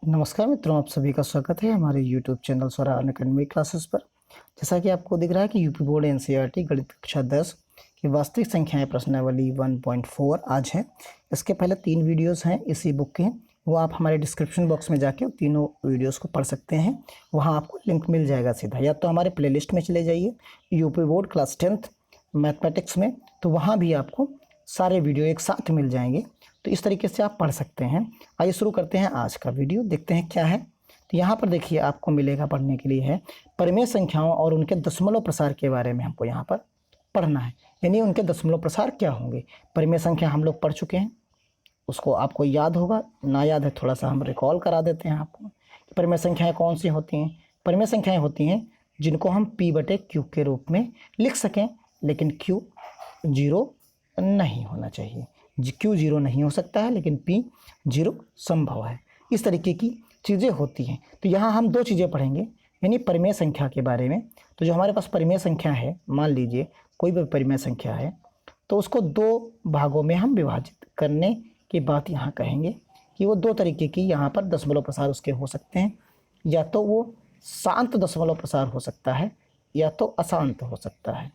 नमस्कार मित्रों, आप सभी का स्वागत है हमारे YouTube चैनल स्वरा अनअकैडमी क्लासेस पर। जैसा कि आपको दिख रहा है कि यूपी बोर्ड एनसीईआरटी गणित कक्षा 10 की वास्तविक संख्याएं प्रश्नावली 1.4 आज है। इसके पहले 3 वीडियोस हैं इसी बुक के, वो आप हमारे डिस्क्रिप्शन बॉक्स में जाके तीनों वीडियोस को पढ़ सकते हैं। वहाँ आपको लिंक मिल जाएगा सीधा, या तो हमारे प्ले लिस्ट में चले जाइए UP board class 10th mathematics में, तो वहाँ भी आपको सारे वीडियो एक साथ मिल जाएंगे। तो इस तरीके से आप पढ़ सकते हैं। आइए शुरू करते हैं आज का वीडियो, देखते हैं क्या है। तो यहाँ पर देखिए आपको मिलेगा पढ़ने के लिए है परिमेय संख्याओं और उनके दशमलव प्रसार के बारे में हमको यहाँ पर पढ़ना है, यानी उनके दशमलव प्रसार क्या होंगे। परिमेय संख्या हम लोग पढ़ चुके हैं, उसको आपको याद होगा, ना याद है थोड़ा सा हम रिकॉल करा देते हैं आपको। परिमेय संख्याएँ कौन सी होती हैं? परिमेय संख्याएँ होती हैं जिनको हम P/Q के रूप में लिख सकें, लेकिन Q 0 नहीं होना चाहिए। Q 0 नहीं हो सकता है, लेकिन P 0 संभव है। इस तरीके की चीज़ें होती हैं। तो यहाँ हम 2 चीज़ें पढ़ेंगे, यानी परिमेय संख्या के बारे में। तो जो हमारे पास परिमेय संख्या है, मान लीजिए कोई भी परिमेय संख्या है, तो उसको 2 भागों में हम विभाजित करने की बात यहाँ कहेंगे कि वो 2 तरीके की यहाँ पर दशमलव प्रसार उसके हो सकते हैं। या तो वो शांत दशमलव प्रसार हो सकता है, या तो अशांत हो सकता है।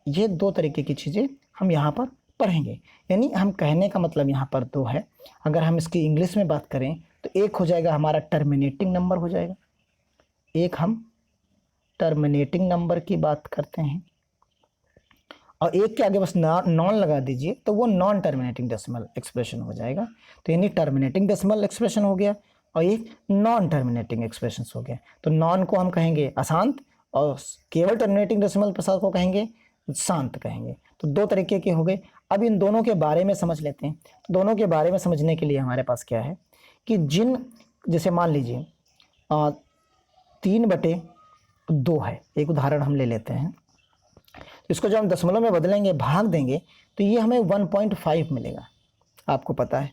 ये 2 तरीके की चीज़ें हम यहाँ पर पढ़ेंगे। यानी हम कहने का मतलब यहाँ पर 2 है। अगर हम इसकी इंग्लिश में बात करें तो एक हो जाएगा हमारा टर्मिनेटिंग नंबर हो जाएगा, एक हम टर्मिनेटिंग नंबर की बात करते हैं, और एक के आगे बस नॉन लगा दीजिए तो वो नॉन टर्मिनेटिंग डेसिमल एक्सप्रेशन हो जाएगा। तो यानी टर्मिनेटिंग डेसिमल एक्सप्रेशन हो गया और ये नॉन टर्मिनेटिंग एक्सप्रेशन हो गया। तो नॉन को हम कहेंगे अशांत और केवल टर्मिनेटिंग डेसिमल प्रसार को कहेंगे शांत कहेंगे। तो 2 तरीके के हो गए। अब इन दोनों के बारे में समझ लेते हैं। तो दोनों के बारे में समझने के लिए हमारे पास क्या है कि जैसे मान लीजिए 3/2 है, एक उदाहरण हम ले लेते हैं। इसको जब हम दशमलव में बदलेंगे, भाग देंगे, तो ये हमें 1.5 मिलेगा, आपको पता है।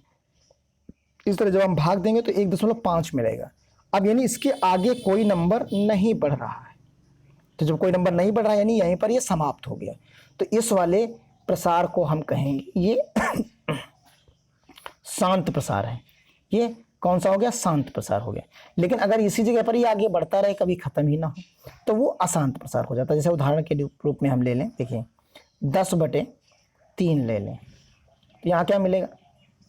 इस तरह जब हम भाग देंगे तो 1.5 मिलेगा। अब यानी इसके आगे कोई नंबर नहीं बढ़ रहा है। तो जब कोई नंबर नहीं बढ़ रहा है यानी यहीं पर ये समाप्त हो गया। तो इस वाले प्रसार को हम कहेंगे ये शांत प्रसार है। ये कौन सा हो गया? शांत प्रसार हो गया। लेकिन अगर इसी जगह पर ये आगे बढ़ता रहे, कभी खत्म ही ना हो, तो वो अशांत प्रसार हो जाता है। जैसे उदाहरण के रूप में हम ले लें, देखिए 10/3 ले लें, तो यहाँ क्या मिलेगा?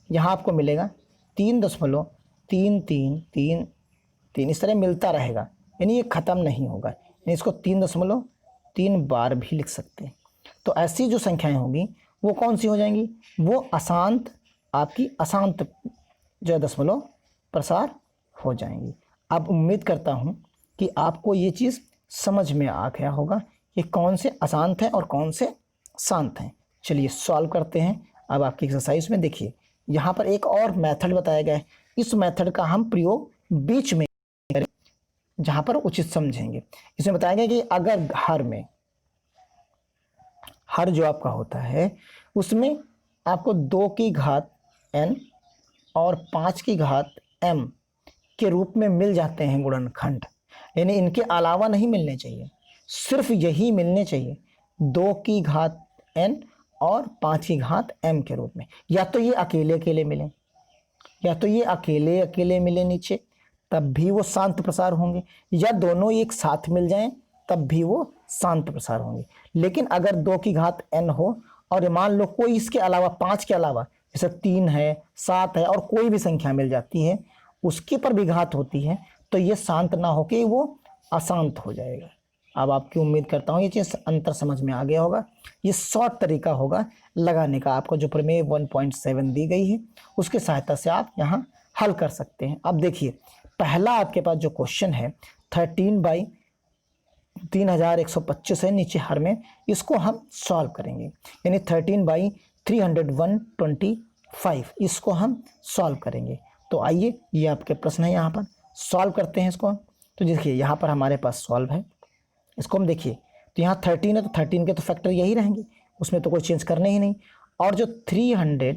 यहाँ आपको मिलेगा 3.3333, इस तरह मिलता रहेगा, यानी ये खत्म नहीं होगा। यानी इसको 3.3 बार भी लिख सकते हैं। तो ऐसी जो संख्याएं होंगी वो कौन सी हो जाएंगी? वो अशांत, आपकी अशांत जो दशमलव प्रसार हो जाएंगी। अब उम्मीद करता हूं कि आपको ये चीज़ समझ में आ गया होगा कि कौन से अशांत हैं और कौन से शांत हैं। चलिए सॉल्व करते हैं। अब आपकी एक्सरसाइज में देखिए यहाँ पर एक और मेथड बताया गया है। इस मेथड का हम प्रयोग बीच में करें जहाँ पर उचित समझेंगे। इसमें बताया गया कि अगर हर जो आपका होता है उसमें आपको 2 की घात n और 5 की घात m के रूप में मिल जाते हैं गुणनखंड, यानी इनके अलावा नहीं मिलने चाहिए, सिर्फ यही मिलने चाहिए, 2 की घात n और 5 की घात m के रूप में। या तो ये अकेले अकेले मिले, या तो ये अकेले अकेले मिले नीचे, तब भी वो शांत प्रसार होंगे, या दोनों एक साथ मिल जाएं तब भी वो शांत प्रसार होंगे। लेकिन अगर 2 की घात n हो और मान लो कोई इसके अलावा, 5 के अलावा, जैसे 3 है, 7 है और कोई भी संख्या मिल जाती है, उसके पर भी घात होती है, तो ये शांत ना होके वो अशांत हो जाएगा। अब आपकी उम्मीद करता हूँ ये चीज़ अंतर समझ में आ गया होगा। ये शॉर्ट तरीका होगा लगाने का। आपको जो प्रमेय 1.7 दी गई है उसकी सहायता से आप यहाँ हल कर सकते हैं। अब देखिए पहला आपके पास जो क्वेश्चन है 13/3125 है नीचे हर में, इसको हम सॉल्व करेंगे। यानी 13/30125 इसको हम सॉल्व करेंगे। तो आइए ये आपके प्रश्न है, यहाँ पर सॉल्व करते हैं इसको। तो देखिए यहाँ पर हमारे पास सॉल्व है, इसको हम देखिए तो यहाँ 13 है तो 13 के तो फैक्टर यही रहेंगे, उसमें तो कोई चेंज करने ही नहीं। और जो 300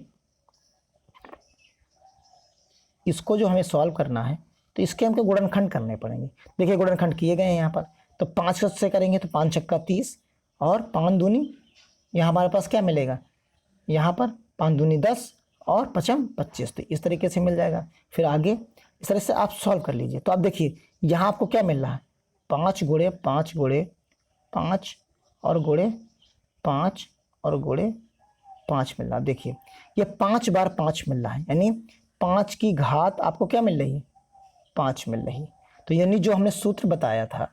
इसको जो हमें सॉल्व करना है तो इसके हमको गुणनखंड करने पड़ेंगे। देखिए गुणनखंड किए गए हैं यहाँ पर, तो 5 से करेंगे तो 5 छक्का 30 और 5 दूनी, यहाँ हमारे पास क्या मिलेगा? यहाँ पर 5 दूनी 10 और 5 25, तो इस तरीके से मिल जाएगा। फिर आगे इस तरह से आप सॉल्व कर लीजिए। तो आप देखिए यहाँ आपको क्या मिल रहा है, 5 गुणे 5 गुणे 5 और गुणे 5 और गुणे 5 मिल रहा है। देखिए ये 5 बार 5 मिल रहा है, यानी 5 की घात आपको क्या मिल रही है, 5 मिल रही है। तो यानी जो हमने सूत्र बताया था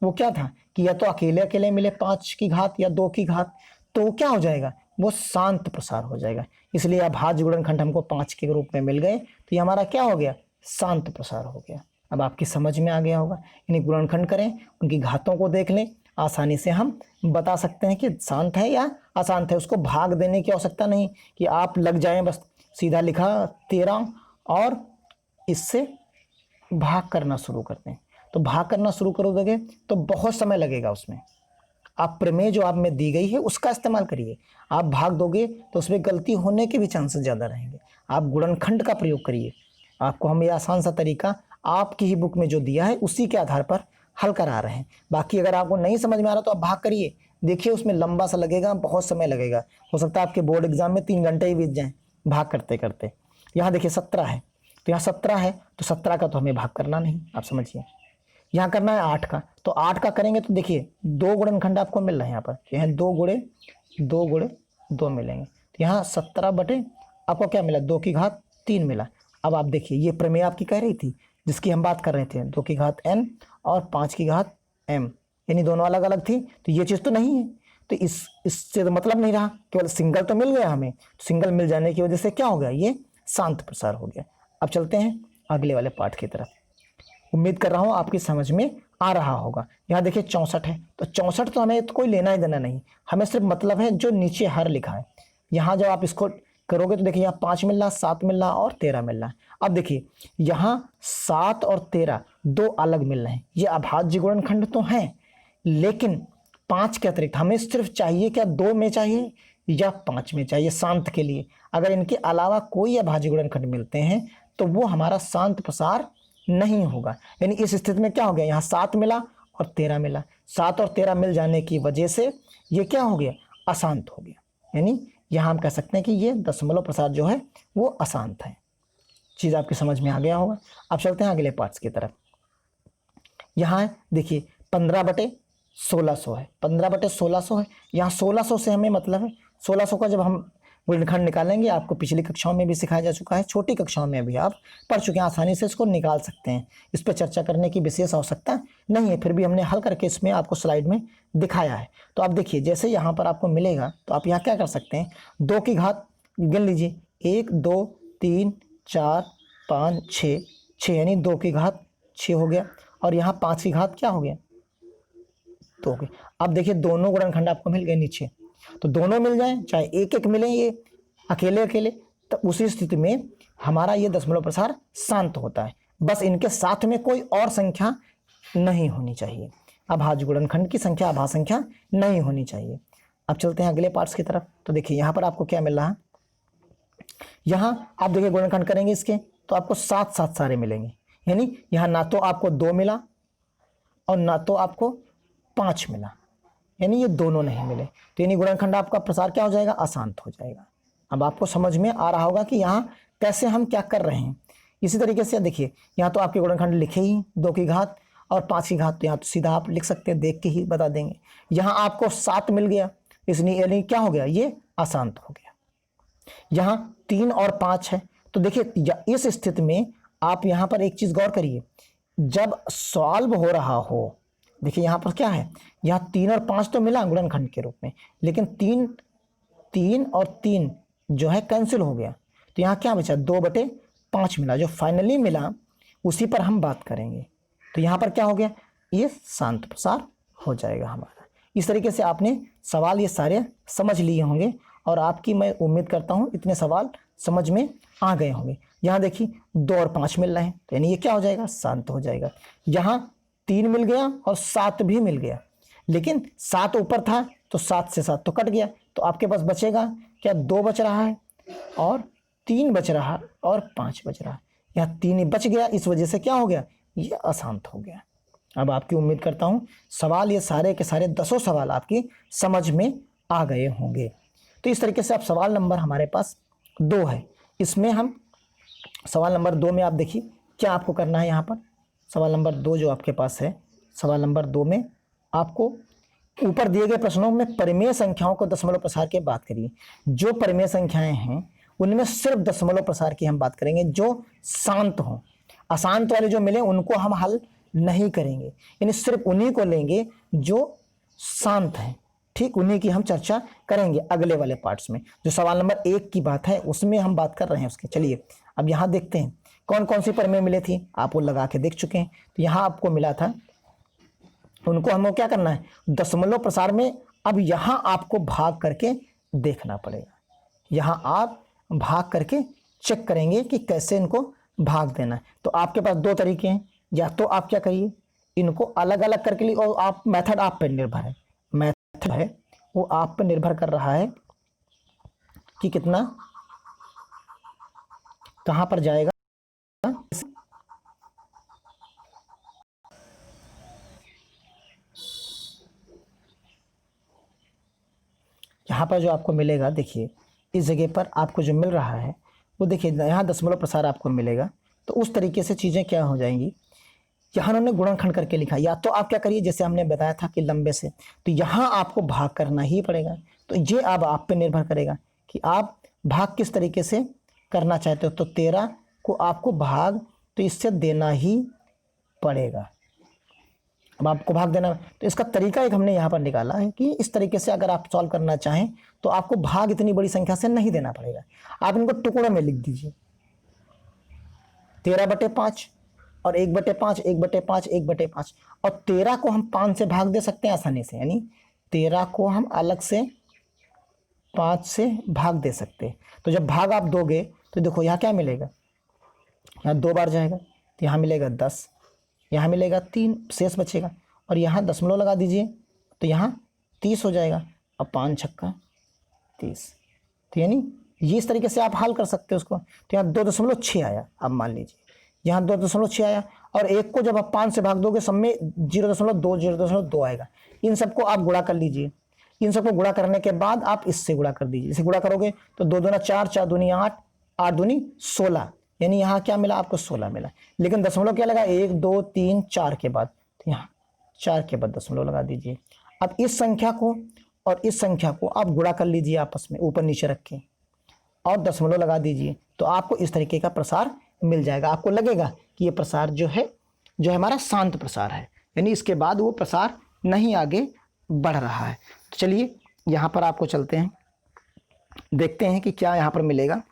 वो क्या था कि या तो अकेले अकेले मिले 5 की घात या 2 की घात, तो क्या हो जाएगा, वो शांत प्रसार हो जाएगा। इसलिए अभाज्य गुणनखंड हमको 5 के रूप में मिल गए, तो ये हमारा क्या हो गया, शांत प्रसार हो गया। अब आपकी समझ में आ गया होगा। इन्हें गुणनखंड करें, उनकी घातों को देख लें, आसानी से हम बता सकते हैं कि शांत है या अशांत है। उसको भाग देने की आवश्यकता नहीं कि आप लग जाएं, बस सीधा लिखा 13 और इससे भाग करना शुरू करते हैं। तो भाग करना शुरू करोगे तो बहुत समय लगेगा उसमें। आप प्रमेय जो आप में दी गई है उसका इस्तेमाल करिए। आप भाग दोगे तो उसमें गलती होने के भी चांसेस ज़्यादा रहेंगे। आप गुणनखंड का प्रयोग करिए। आपको हम ये आसान सा तरीका आपकी ही बुक में जो दिया है उसी के आधार पर हल करा रहे हैं। बाकी अगर आपको नहीं समझ में आ रहा तो आप भाग करिए, देखिए उसमें लंबा सा लगेगा, बहुत समय लगेगा। हो सकता है आपके बोर्ड एग्जाम में 3 घंटे ही बीत जाएं भाग करते करते। यहाँ देखिए 17 है, तो यहाँ 17 है तो 17 का तो हमें भाग करना नहीं, आप समझिए। यहाँ करना है 8 का, तो 8 का करेंगे तो देखिए 2 गुणनखंड आपको मिल रहे हैं यहाँ पर, यहाँ 2 गुणे 2 गुणे 2 मिलेंगे। तो यहाँ 17 बटे आपको क्या मिला, 2 की घात 3 मिला। अब आप देखिए ये प्रमेय आपकी कह रही थी जिसकी हम बात कर रहे थे, 2 की घात n और 5 की घात m, यानी दोनों अलग अलग थी, तो ये चीज़ तो नहीं है। तो इससे तो मतलब नहीं रहा, केवल सिंगल तो मिल गया हमें। तो सिंगल मिल जाने की वजह से क्या हो गया, ये शांत प्रसार हो गया। अब चलते हैं अगले वाले पाठ की तरफ। उम्मीद कर रहा हूँ आपकी समझ में आ रहा होगा। यहाँ देखिए 64 है, तो 64 तो हमें तो कोई लेना ही देना नहीं, हमें सिर्फ मतलब है जो नीचे हर लिखा है। यहाँ जब आप इसको करोगे तो देखिए यहाँ 5 मिल रहा, 7 मिल रहा और 13 मिल रहा है। अब देखिए यहाँ 7 और 13 दो अलग मिल रहे हैं, ये अभाज्य गुणनखंड तो हैं, लेकिन 5 के अतिरिक्त हमें सिर्फ चाहिए क्या, 2 में चाहिए या 5 में चाहिए शांत के लिए। अगर इनके अलावा कोई अभाज्य गुणनखंड मिलते हैं तो वो हमारा शांत प्रसार नहीं होगा। यानी इस स्थिति में क्या हो गया, यहाँ 7 मिला और 13 मिला, 7 और 13 मिल जाने की वजह से ये क्या हो गया, अशांत हो गया। यानी यहाँ हम कह सकते हैं कि ये दशमलव प्रसार जो है वो अशांत है। चीज़ आपकी समझ में आ गया होगा। अब चलते हैं अगले पार्ट्स की तरफ। यहाँ देखिए 15/1600 है, 15/1600 है। यहाँ 1600 से हमें मतलब है 1600 का जब हम गुणनखंड निकालेंगे, आपको पिछली कक्षाओं में भी सिखाया जा चुका है, छोटी कक्षाओं में भी आप पढ़ चुके हैं, आसानी से इसको निकाल सकते हैं। इस पर चर्चा करने की विशेष आवश्यकता नहीं है, फिर भी हमने हल करके इसमें आपको स्लाइड में दिखाया है। तो आप देखिए जैसे यहाँ पर आपको मिलेगा तो आप यहाँ क्या कर सकते हैं, 2 की घात गिन लीजिए, 1 2 3 4 5 6, यानी 2 की घात 6 हो गया, और यहाँ 5 की घात क्या हो गया, 2 हो गया। अब देखिए दोनों गुणनखंड आपको मिल गए नीचे, तो दोनों मिल जाएं चाहे एक एक मिले ये अकेले अकेले, तो उसी स्थिति में हमारा ये दशमलव प्रसार शांत होता है। बस इनके साथ में कोई और संख्या नहीं होनी चाहिए, अभाज्य गुणनखंड की संख्या अभाज्य संख्या नहीं होनी चाहिए। अब चलते हैं अगले पार्ट्स की तरफ। तो देखिए यहाँ पर आपको क्या मिल रहा है, यहाँ आप देखिए गुणनखंड करेंगे इसके तो आपको 7 7 सारे मिलेंगे, यानी यहाँ ना तो आपको 2 मिला और ना तो आपको 5 मिला, यानी ये दोनों नहीं मिले, तो यानी गुणनखंड आपका प्रसार क्या हो जाएगा, अशांत हो जाएगा। अब आपको समझ में आ रहा होगा कि यहाँ कैसे हम क्या कर रहे हैं। इसी तरीके से देखिए यहाँ तो आपके गुणनखंड लिखे ही 2 की घात और 5 की घात, तो यहाँ तो सीधा आप लिख सकते हैं, देख के ही बता देंगे। यहाँ आपको 7 मिल गया, इसलिए यानी क्या हो गया, ये अशांत हो गया। यहाँ 3 और 5 है, तो देखिए इस स्थिति में आप यहाँ पर एक चीज गौर करिए, जब सॉल्व हो रहा हो, देखिए यहाँ पर क्या है, यहाँ 3 और 5 तो मिला गुणनखंड के रूप में, लेकिन 3 और 3 जो है कैंसिल हो गया, तो यहाँ क्या बचा, 2/5 मिला, जो फाइनली मिला उसी पर हम बात करेंगे। तो यहाँ पर क्या हो गया, ये शांत प्रसार हो जाएगा हमारा। इस तरीके से आपने सवाल ये सारे समझ लिए होंगे, और आपकी मैं उम्मीद करता हूँ इतने सवाल समझ में आ गए होंगे। यहाँ देखिए 2 और 5 मिल रहे हैं, तो यानी ये क्या हो जाएगा, शांत हो जाएगा। यहाँ 3 मिल गया और 7 भी मिल गया, लेकिन 7 ऊपर था तो 7 से 7 तो कट गया, तो आपके पास बचेगा क्या, 2 बच रहा है और 3 बच रहा और 5 बच रहा है। यहाँ 3 ही बच गया, इस वजह से क्या हो गया, ये अशांत हो गया। अब आपकी उम्मीद करता हूँ सवाल ये सारे के सारे 10 सवाल आपकी समझ में आ गए होंगे। तो इस तरीके से आप सवाल नंबर हमारे पास 2 है, इसमें हम सवाल नंबर 2 में आप देखिए क्या आपको करना है। यहाँ पर सवाल नंबर 2 जो आपके पास है, सवाल नंबर 2 में आपको ऊपर दिए गए प्रश्नों में परिमेय संख्याओं को दशमलव प्रसार की बात करिए। जो परिमेय संख्याएं हैं उनमें सिर्फ दशमलव प्रसार की हम बात करेंगे, जो शांत हों। अशांत वाले जो मिले उनको हम हल नहीं करेंगे, यानी सिर्फ उन्हीं को लेंगे जो शांत हैं। ठीक, उन्हीं की हम चर्चा करेंगे अगले वाले पार्ट्स में। जो सवाल नंबर 1 की बात है उसमें हम बात कर रहे हैं उसके। चलिए अब यहाँ देखते हैं कौन कौन सी परिमेय मिले थी, आप वो लगा के देख चुके हैं। तो यहाँ आपको मिला था, उनको हमको क्या करना है, दशमलव प्रसार में। अब यहाँ आपको भाग करके देखना पड़ेगा। यहाँ आप भाग करके चेक करेंगे कि कैसे इनको भाग देना है। तो आपके पास 2 तरीके हैं, या तो आप क्या करिए, इनको अलग अलग करके लिए, और आप मेथड आप पर निर्भर है, मेथड है वो आप पर निर्भर कर रहा है कि कितना कहां पर जाएगा। यहाँ पर जो आपको मिलेगा, देखिए इस जगह पर आपको जो मिल रहा है वो देखिए यहाँ दशमलव प्रसार आपको मिलेगा। तो उस तरीके से चीज़ें क्या हो जाएंगी, यहाँ उन्होंने गुणनखंड करके लिखा। या तो आप क्या करिए, जैसे हमने बताया था कि लंबे से, तो यहाँ आपको भाग करना ही पड़ेगा। तो ये अब आप पे निर्भर करेगा कि आप भाग किस तरीके से करना चाहते हो। तो 13 को आपको भाग तो इससे देना ही पड़ेगा। अब आपको भाग देना, तो इसका तरीका एक हमने यहाँ पर निकाला है कि इस तरीके से अगर आप सॉल्व करना चाहें तो आपको भाग इतनी बड़ी संख्या से नहीं देना पड़ेगा। आप इनको टुकड़ों में लिख दीजिए, 13/5 और 1/5, 1/5, 1/5। और 13 को हम 5 से भाग दे सकते हैं आसानी से, यानी 13 को हम अलग से 5 से भाग दे सकते हैं। तो जब भाग आप दोगे तो देखो यहाँ क्या मिलेगा, यहाँ 2 बार जाएगा तो यहाँ मिलेगा 10, यहाँ मिलेगा 3, शेष बचेगा। और यहाँ दशमलव लगा दीजिए तो यहाँ 30 हो जाएगा। अब 5 छक्का 30, तो यानी ये इस तरीके से आप हल कर सकते हो उसको। तो यहाँ 2.6 आया। अब मान लीजिए यहाँ 2.6 आया, और 1 को जब आप 5 से भाग दोगे सब में 0.2 0.2 आएगा। इन सबको आप गुणा कर लीजिए। इन सबको गुणा करने के बाद आप इससे गुणा कर दीजिए। इसे गुणा करोगे तो 2 दूना 4, 4 दूनी 8, 8 दूनी 16, यानी यहाँ क्या मिला आपको 16 मिला। लेकिन दशमलव क्या लगा, 1 2 3 4 के बाद, तो यहाँ 4 के बाद दशमलव लगा दीजिए। अब इस संख्या को और इस संख्या को आप गुणा कर लीजिए आपस में, ऊपर नीचे रख के, और दशमलव लगा दीजिए। तो आपको इस तरीके का प्रसार मिल जाएगा। आपको लगेगा कि ये प्रसार जो है हमारा शांत प्रसार है, यानी इसके बाद वो प्रसार नहीं आगे बढ़ रहा है। तो चलिए यहाँ पर आपको चलते हैं, देखते हैं कि क्या यहाँ पर मिलेगा।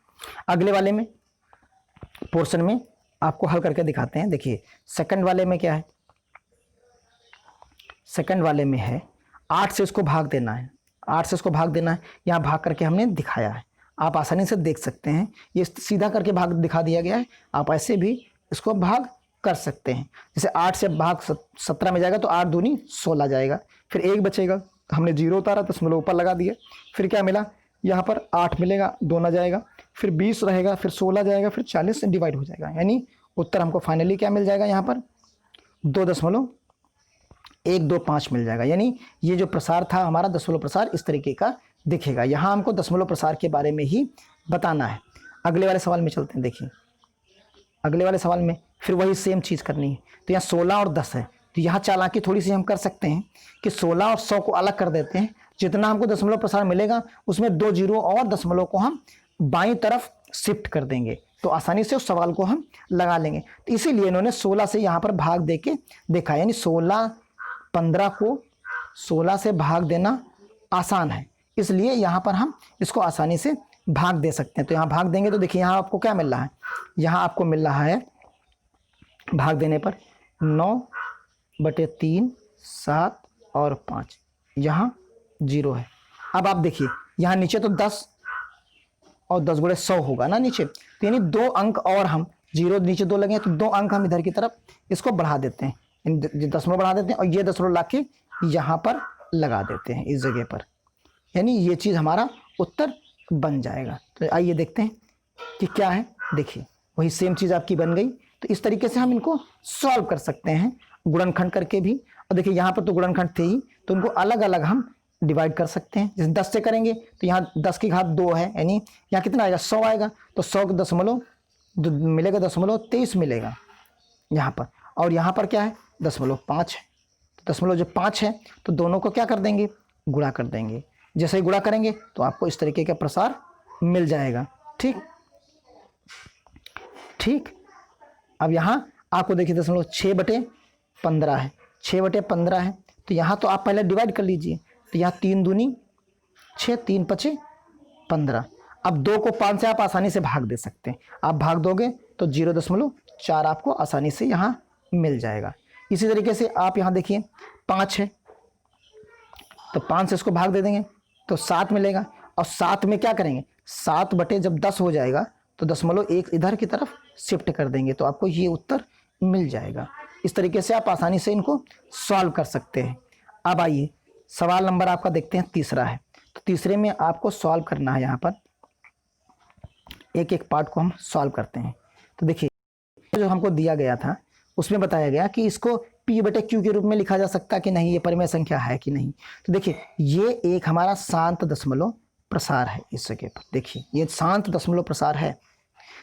अगले वाले में पोर्शन में आपको हल करके दिखाते हैं। देखिए सेकंड वाले में क्या है, सेकंड वाले में है 8 से इसको भाग देना है, 8 से इसको भाग देना है। यहाँ भाग करके हमने दिखाया है, आप आसानी से देख सकते हैं। ये सीधा करके भाग दिखा दिया गया है, आप ऐसे भी इसको भाग कर सकते हैं। जैसे 8 से भाग 17 में जाएगा तो 8 दूनी 16 जाएगा, फिर 1 बचेगा, हमने 0 उतारा, दशमलव ऊपर लगा दिया। फिर क्या मिला, यहाँ पर 8 मिलेगा, 2 ना जाएगा, फिर 20 रहेगा, फिर 16 जाएगा, फिर 40 से डिवाइड हो जाएगा। यानी उत्तर हमको फाइनली क्या मिल जाएगा, यहाँ पर 2.125 मिल जाएगा। यानी ये जो प्रसार था हमारा दशमलव प्रसार इस तरीके का दिखेगा। यहाँ हमको दशमलव प्रसार के बारे में ही बताना है। अगले वाले सवाल में चलते हैं। देखिए अगले वाले सवाल में फिर वही सेम चीज़ करनी है। तो यहाँ 16 और 10 है, तो यहाँ चालाकी थोड़ी सी हम कर सकते हैं कि 16 और 100 को अलग कर देते हैं। जितना हमको दशमलव प्रसार मिलेगा उसमें 2 जीरो और दशमलव को हम बाईं तरफ शिफ्ट कर देंगे, तो आसानी से उस सवाल को हम लगा लेंगे। तो इसीलिए इन्होंने 16 से यहाँ पर भाग दे के देखा, यानी 15 को 16 से भाग देना आसान है, इसलिए यहाँ पर हम इसको आसानी से भाग दे सकते हैं। तो यहाँ भाग देंगे तो देखिए यहाँ आपको क्या मिल रहा है, यहाँ आपको मिल रहा है भाग देने पर 9/3, 7 और 5, यहाँ 0 है। अब आप देखिए यहाँ नीचे तो 10 और 10 गुणे 100 होगा ना नीचे, तो यानी 2 अंक और हम 0 नीचे 2 लगे तो 2 अंक हम इधर की तरफ इसको बढ़ा देते हैं, दशमलव बढ़ा देते हैं, और ये दशमलव ला के यहाँ पर लगा देते हैं इस जगह पर, यानी ये चीज़ हमारा उत्तर बन जाएगा। तो आइए देखते हैं कि क्या है। देखिए वही सेम चीज़ आपकी बन गई। तो इस तरीके से हम इनको सॉल्व कर सकते हैं गुणनखंड करके भी। और देखिए यहाँ पर तो गुणनखंड थे ही, तो उनको अलग अलग हम डिवाइड कर सकते हैं। जैसे 10 से करेंगे तो यहाँ 10 की घात 2 है, यानी यहाँ कितना आएगा 100 आएगा, तो 100 का दशमलव मिलेगा, 0.23 मिलेगा यहाँ पर, और यहाँ पर क्या है 0.5 है। तो 0.5 है तो दोनों को क्या कर देंगे, गुणा कर देंगे। जैसे ही गुणा करेंगे तो आपको इस तरीके का प्रसार मिल जाएगा। ठीक ठीक। अब यहाँ आपको देखिए 6/15 है, 6/15 है, तो यहाँ तो आप पहले डिवाइड कर लीजिए। तो यहाँ 3 दूनी 6, 3 5 15। अब 2 को 5 से आप आसानी से भाग दे सकते हैं। आप भाग दोगे तो 0.4 आपको आसानी से यहाँ मिल जाएगा। इसी तरीके से आप यहाँ देखिए 5 है, तो 5 से इसको भाग दे देंगे तो 7 मिलेगा, और 7 में क्या करेंगे, 7/10 हो जाएगा, तो 0.1 इधर की तरफ शिफ्ट कर देंगे, तो आपको ये उत्तर मिल जाएगा। इस तरीके से आप आसानी से इनको सॉल्व कर सकते हैं। अब आइए सवाल नंबर आपका देखते हैं, तीसरा है। तो तीसरे में आपको सॉल्व करना है, यहाँ पर एक एक पार्ट को हम सॉल्व करते हैं। तो देखिए जो हमको दिया गया था उसमें बताया गया कि इसको P/Q के रूप में लिखा जा सकता है कि नहीं, ये परिमेय संख्या है कि नहीं। तो देखिए ये एक हमारा शांत दशमलव प्रसार है। इस जगह पर देखिए ये शांत दशमलव प्रसार है,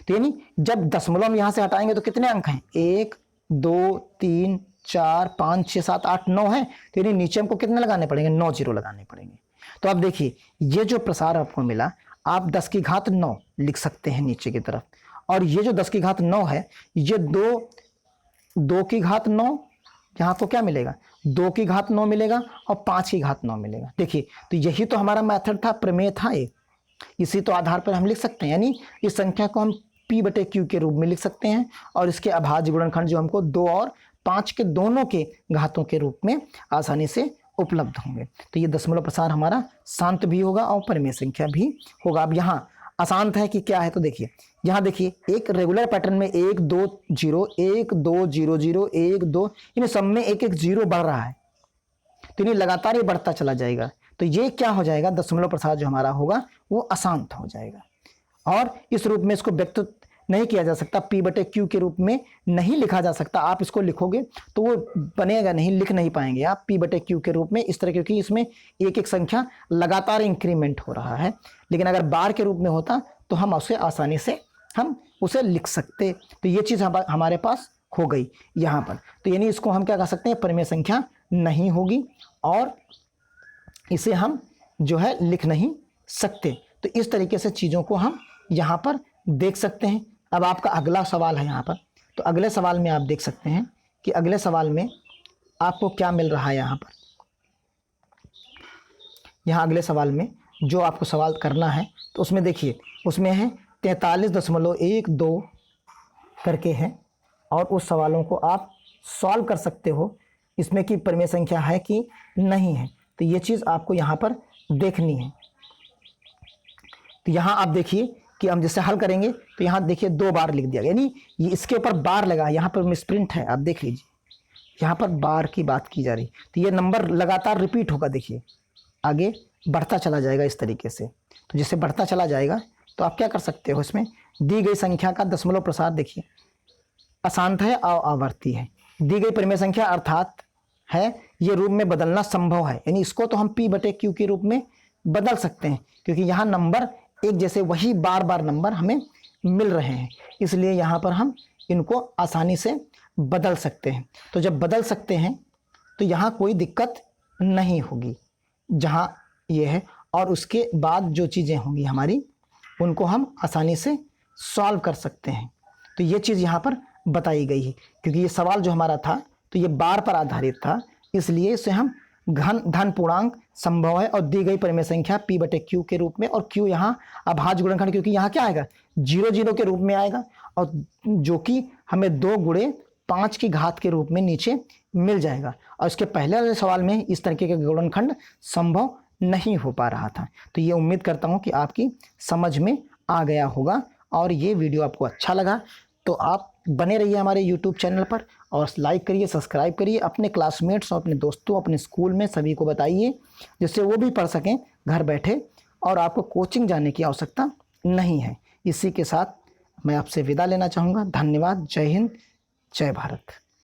तो यानी जब दशमलव हम यहाँ से हटाएंगे तो कितने अंक हैं, 1 2 3 4 5 6 7 8 9 है, तो यानी नीचे हमको कितने लगाने पड़ेंगे, 9 जीरो लगाने पड़ेंगे। तो आप देखिए ये जो प्रसार आपको मिला, आप 10 की घात 9 लिख सकते हैं नीचे की तरफ, और ये जो 10 की घात 9 है, ये 2 की घात 9, यहाँ को क्या मिलेगा, 2 की घात 9 मिलेगा और 5 की घात 9 मिलेगा। देखिए तो यही तो हमारा मेथड था, प्रमेय था एक, इसी तो आधार पर हम लिख सकते हैं, यानी इस संख्या को हम P/Q के रूप में लिख सकते हैं, और इसके अभाज्य गुणनखंड जो हमको 2 और 5 के दोनों के घातों के रूप में आसानी से उपलब्ध होंगे। तो ये दशमलव प्रसार हमारा शांत भी होगा और परिमेय संख्या भी होगा। अब यहाँ अशांत है कि क्या है, तो देखिए यहाँ देखिए एक रेगुलर पैटर्न में 1 2 0 1 2 0 0 1 2, इन सब में एक एक जीरो बढ़ रहा है, तो इन्हें लगातार ये बढ़ता चला जाएगा। तो ये क्या हो जाएगा, दशमलव प्रसार जो हमारा होगा वो अशांत हो जाएगा, और इस रूप में इसको व्यक्त नहीं किया जा सकता, P/Q के रूप में नहीं लिखा जा सकता। आप इसको लिखोगे तो वो बनेगा नहीं, लिख नहीं पाएंगे आप P/Q के रूप में इस तरह, क्योंकि इसमें एक एक संख्या लगातार इंक्रीमेंट हो रहा है। लेकिन अगर बार के रूप में होता तो हम उसे आसानी से हम उसे लिख सकते। तो ये चीज़ हमारे पास हो गई यहाँ पर, तो यानी इसको हम क्या कह सकते हैं, परिमेय संख्या नहीं होगी, और इसे हम जो है लिख नहीं सकते। तो इस तरीके से चीज़ों को हम यहाँ पर देख सकते हैं। अब आपका अगला सवाल है यहाँ पर, तो अगले सवाल में आप देख सकते हैं कि अगले सवाल में आपको क्या मिल रहा है। यहाँ पर यहाँ अगले सवाल में जो आपको सवाल करना है, तो उसमें देखिए उसमें है 43.12 करके है, और उस सवालों को आप सॉल्व कर सकते हो, इसमें कि परिमेय संख्या है कि नहीं है। तो ये चीज़ आपको यहाँ पर देखनी है। तो यहाँ आप देखिए कि हम जैसे हल करेंगे तो यहाँ देखिए 2 बार लिख दिया गया, यानी ये इसके ऊपर बार लगा, यहाँ पर मिसप्रिंट है, आप देख लीजिए यहाँ पर बार की बात की जा रही। तो ये नंबर लगातार रिपीट होगा, देखिए आगे बढ़ता चला जाएगा इस तरीके से। तो जैसे बढ़ता चला जाएगा तो आप क्या कर सकते हो, इसमें दी गई संख्या का दशमलव प्रसार देखिए अशांत है और आवर्ती है। दी गई परिमेय संख्या अर्थात है ये रूप में बदलना संभव है, यानी इसको तो हम P/Q के रूप में बदल सकते हैं, क्योंकि यहाँ नंबर एक जैसे वही बार बार नंबर हमें मिल रहे हैं, इसलिए यहाँ पर हम इनको आसानी से बदल सकते हैं। तो जब बदल सकते हैं तो यहाँ कोई दिक्कत नहीं होगी जहाँ ये है, और उसके बाद जो चीज़ें होंगी हमारी उनको हम आसानी से सॉल्व कर सकते हैं। तो ये चीज़ यहाँ पर बताई गई है, क्योंकि ये सवाल जो हमारा था तो ये बार पर आधारित था, इसलिए इसे हम धन पूर्णांक संभव है और दी गई परिमेय संख्या P/Q के रूप में, और Q यहाँ अभाज्य गुणनखंड, क्योंकि यहाँ क्या आएगा 0 0 के रूप में आएगा, और जो कि हमें 2 × 5 की घात के रूप में नीचे मिल जाएगा। और इसके पहले वाले सवाल में इस तरीके का गुणनखंड संभव नहीं हो पा रहा था। तो ये उम्मीद करता हूँ कि आपकी समझ में आ गया होगा, और ये वीडियो आपको अच्छा लगा तो आप बने रहिए हमारे YouTube चैनल पर, और लाइक करिए, सब्सक्राइब करिए, अपने क्लासमेट्स और अपने दोस्तों, अपने स्कूल में सभी को बताइए, जिससे वो भी पढ़ सकें घर बैठे, और आपको कोचिंग जाने की आवश्यकता नहीं है। इसी के साथ मैं आपसे विदा लेना चाहूँगा। धन्यवाद। जय हिंद, जय भारत।